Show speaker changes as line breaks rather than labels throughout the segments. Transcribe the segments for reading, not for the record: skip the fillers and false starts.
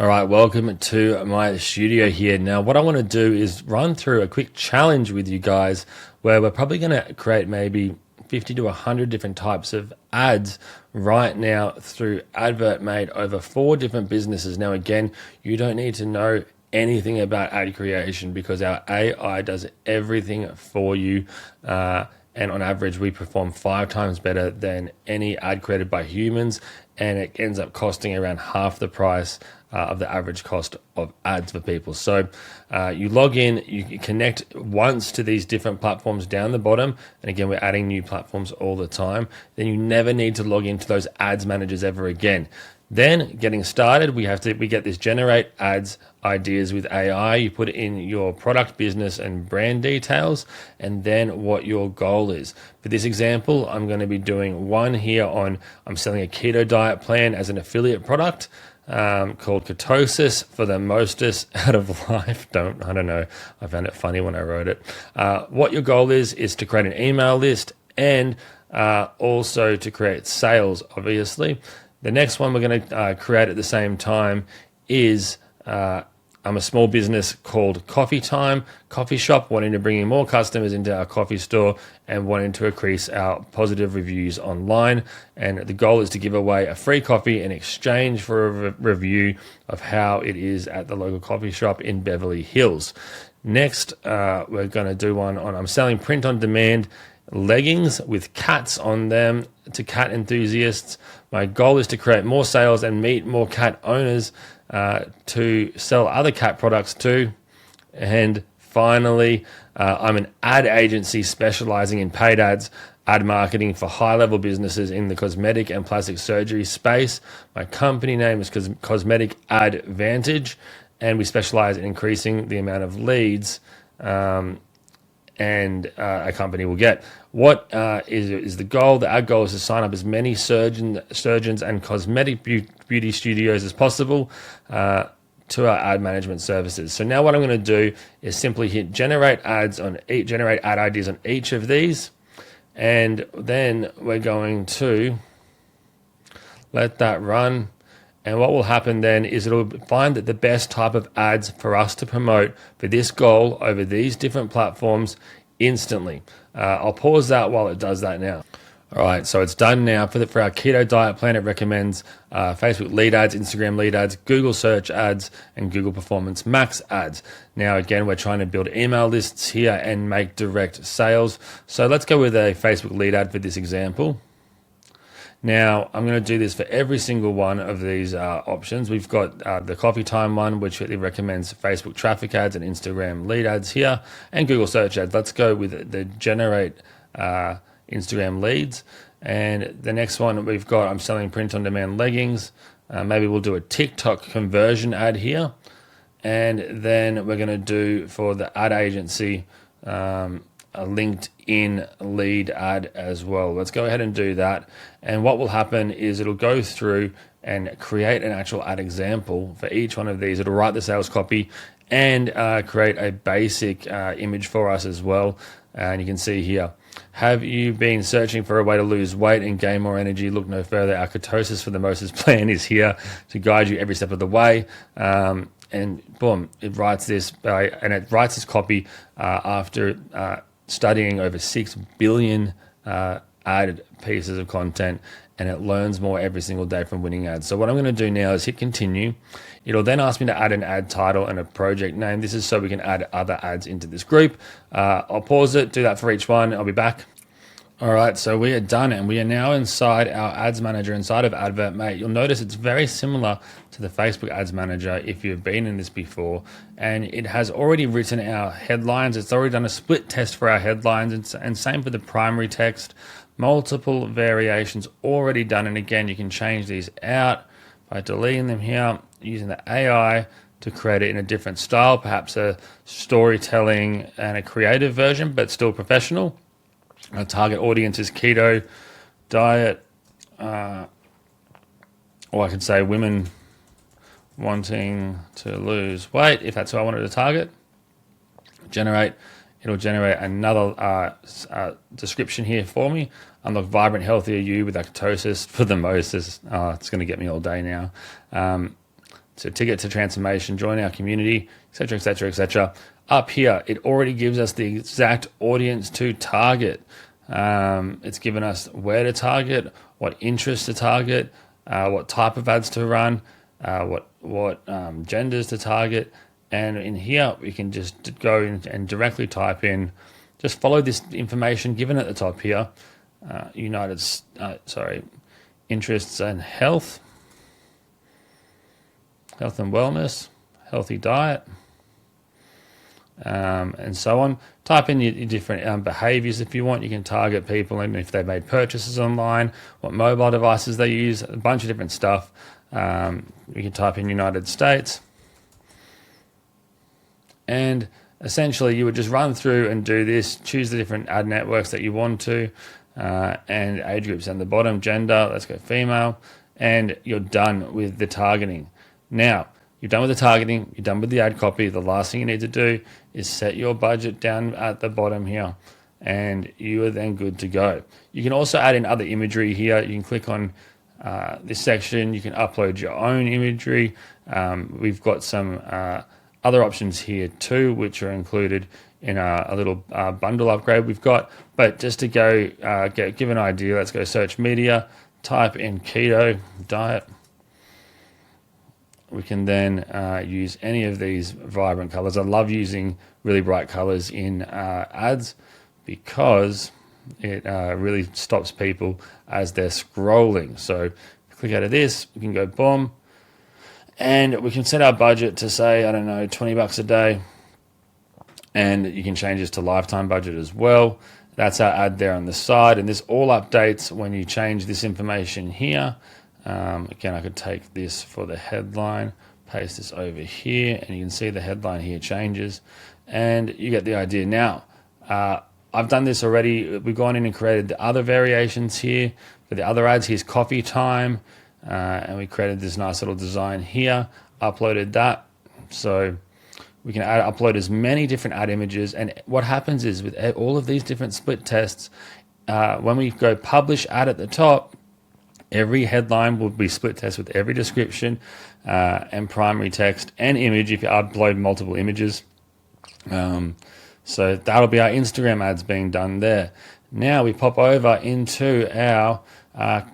All right, welcome to my studio here. Now, what I want to do is run through a quick challenge with you guys where we're probably going to create maybe 50 to 100 different types of ads right now through AdvertMate over 4 different businesses. Now, again, you don't need to know anything about ad creation because our AI does everything for you. And on average, we perform 5 times better than any ad created by humans, and it ends up costing around half the price of the average cost of ads for people. So you log in, you connect once to these different platforms down the bottom, and again, we're adding new platforms all the time. Then you never need to log into those ads managers ever again. Then getting started, we get this generate ads ideas with AI. You put in your product, business, and brand details, and then what your goal is. For this example, I'm going to be doing one here on, I'm selling a keto diet plan as an affiliate product called ketosis for the mostest out of life. I don't know. I found it funny when I wrote it. What your goal is to create an email list and also to create sales, obviously. The next one we're going to create at the same time is I'm a small business called Coffee Time, coffee shop, wanting to bring in more customers into our coffee store and wanting to increase our positive reviews online. And the goal is to give away a free coffee in exchange for a review of how it is at the local coffee shop in Beverly Hills. Next, we're going to do one on I'm selling print-on-demand leggings with cats on them to cat enthusiasts. My goal is to create more sales and meet more cat owners to sell other cat products too. And finally, I'm an ad agency specializing in paid ads, ad marketing for high-level businesses in the cosmetic and plastic surgery space. My company name is Cosmetic Advantage, and we specialize in increasing the amount of leads and a company will get. What is the goal? The ad goal is to sign up as many surgeons and cosmetic beauty studios as possible to our ad management services. So now what I'm going to do is simply hit generate ad ideas on each of these, and then we're going to let that run. And what will happen then is it'll find that the best type of ads for us to promote for this goal over these different platforms instantly. I'll pause that while it does that now. All right, so it's done now. For our keto diet plan, it recommends Facebook lead ads, Instagram lead ads, Google search ads, and Google Performance Max ads. Now, again, we're trying to build email lists here and make direct sales. So let's go with a Facebook lead ad for this example. Now, I'm going to do this for every single one of these options. We've got the Coffee Time one, which recommends Facebook traffic ads and Instagram lead ads here, and Google search ads. Let's go with the generate Instagram leads. And the next one we've got, I'm selling print-on-demand leggings. Maybe we'll do a TikTok conversion ad here. And then we're going to do for the ad agency a LinkedIn lead ad as well. Let's go ahead and do that. And what will happen is it'll go through and create an actual ad example for each one of these. It'll write the sales copy and create a basic image for us as well. And you can see here, have you been searching for a way to lose weight and gain more energy? Look no further. Our ketosis for the Moses plan is here to guide you every step of the way. And boom, it writes this, and it writes this copy after studying over 6 billion ad pieces of content, and it learns more every single day from winning ads. So what I'm going to do now is hit continue. It'll then ask me to add an ad title and a project name. This is so we can add other ads into this group. I'll pause it, do that for each one. I'll be back. All right, so we are done, and we are now inside our ads manager inside of AdvertMate. You'll notice it's very similar to the Facebook ads manager if you've been in this before, and it has already written our headlines. It's already done a split test for our headlines, and same for the primary text. Multiple variations already done, and again, you can change these out by deleting them here, using the AI to create it in a different style, perhaps a storytelling and a creative version, but still professional. Our target audience is keto diet, or I could say women wanting to lose weight, if that's who I wanted to target. It'll generate another description here for me. Unlock vibrant, healthier you with ketosis for the Moses. It's going to get me all day now. So ticket to transformation, join our community, etc., etc., etc. Up here, it already gives us the exact audience to target. It's given us where to target, what interests to target, what type of ads to run, what genders to target. And in here, we can just go in and directly type in, just follow this information given at the top here, interests and health and wellness, healthy diet, and so on. Type in your different behaviors if you want. You can target people and if they've made purchases online, what mobile devices they use, a bunch of different stuff. You can type in United States. And essentially, you would just run through and do this, choose the different ad networks that you want to, and age groups. And the bottom, gender, let's go female, and you're done with the targeting. Now, you're done with the targeting, you're done with the ad copy. The last thing you need to do is set your budget down at the bottom here, and you are then good to go. You can also add in other imagery here. You can click on this section. You can upload your own imagery. We've got some other options here too, which are included in a little bundle upgrade we've got. But just to go give an idea, let's go search media, type in keto diet. We can then use any of these vibrant colors. I love using really bright colors in ads because it really stops people as they're scrolling. So click out of this, we can go boom, and we can set our budget to say, I don't know, $20 a day. And you can change this to lifetime budget as well. That's our ad there on the side. And this all updates when you change this information here. Again, I could take this for the headline, paste this over here, and you can see the headline here changes. And you get the idea. Now, I've done this already. We've gone in and created the other variations here. For the other ads, here's coffee time. And we created this nice little design here, uploaded that. So we can upload as many different ad images. And what happens is with all of these different split tests, when we go publish ad at the top, every headline will be split test with every description and primary text and image if you upload multiple images. So that'll be our Instagram ads being done there. Now we pop over into our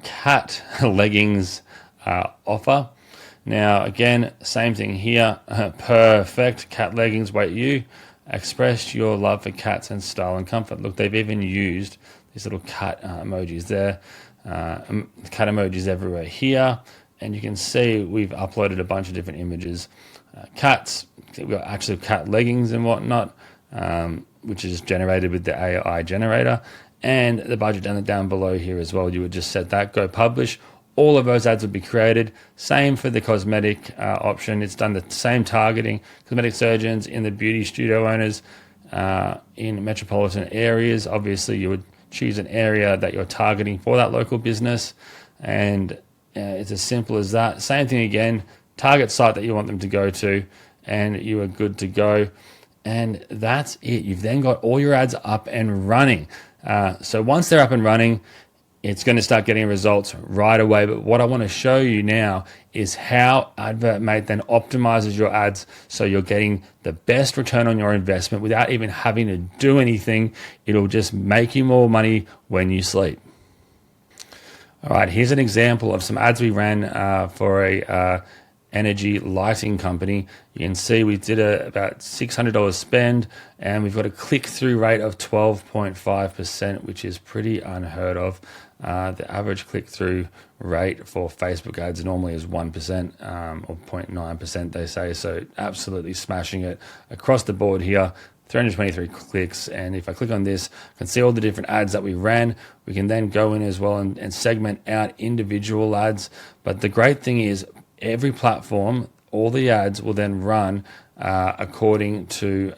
cat leggings offer. Now again, same thing here. Perfect cat leggings. Wait, you express your love for cats and style and comfort. Look, they've even used these little cat emojis there. Cat emojis everywhere here, and you can see we've uploaded a bunch of different images. Cats, we've got actually cat leggings and whatnot, which is generated with the AI generator. And the budget down below here as well. You would just set that, go publish. All of those ads would be created. Same for the cosmetic option. It's done the same targeting. Cosmetic surgeons, in the beauty studio owners, in metropolitan areas. Obviously, you would choose an area that you're targeting for that local business. And it's as simple as that. Same thing again. Target site that you want them to go to, and you are good to go. And that's it. You've then got all your ads up and running. So once they're up and running, it's going to start getting results right away. But what I want to show you now is how AdvertMate then optimizes your ads so you're getting the best return on your investment without even having to do anything. It'll just make you more money when you sleep. All right, here's an example of some ads we ran for a energy lighting company. You can see we did about $600 spend, and we've got a click-through rate of 12.5%, which is pretty unheard of. The average click-through rate for Facebook ads normally is 1% or 0.9%, they say. So absolutely smashing it across the board here. 323 clicks, and if I click on this, I can see all the different ads that we ran. We can then go in as well and segment out individual ads. But the great thing is every platform, all the ads will then run according to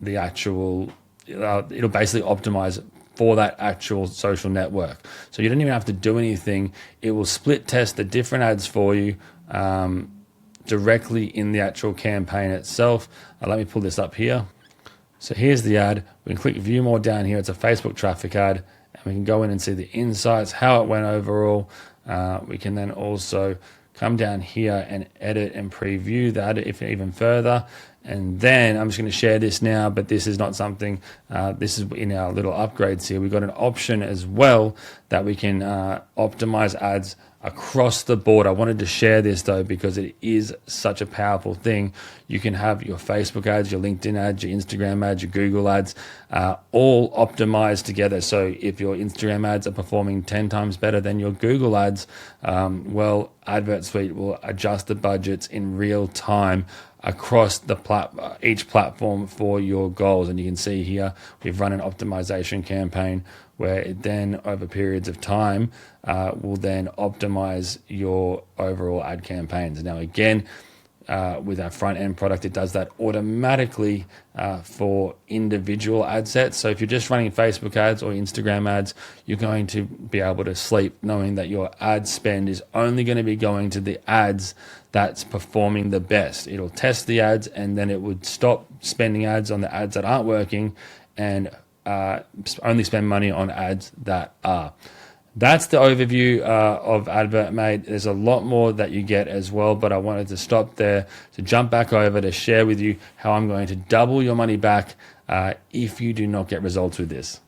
the actual, it'll basically optimize for that actual social network. So you don't even have to do anything. It will split test the different ads for you directly in the actual campaign itself. Let me pull this up here. So here's the ad. We can click view more down here. It's a Facebook traffic ad, and we can go in and see the insights, how it went overall. We can then also come down here and edit and preview that if even further. And then I'm just going to share this now, but this is not something, this is in our little upgrades here. We've got an option as well that we can optimize ads across the board. I wanted to share this though, because it is such a powerful thing. You can have your Facebook ads, your LinkedIn ads, your Instagram ads, your Google ads, all optimized together. So if your Instagram ads are performing 10 times better than your Google ads, well, AdvertSuite will adjust the budgets in real time across the each platform for your goals. And you can see here, we've run an optimization campaign where it then over periods of time will then optimize your overall ad campaigns. Now again, with our front end product, it does that automatically for individual ad sets. So if you're just running Facebook ads or Instagram ads, you're going to be able to sleep knowing that your ad spend is only going to be going to the ads that's performing the best. It'll test the ads and then it would stop spending ads on the ads that aren't working and only spend money on ads that are. That's the overview of AdvertMate. There's a lot more that you get as well, but I wanted to stop there to jump back over to share with you how I'm going to double your money back if you do not get results with this.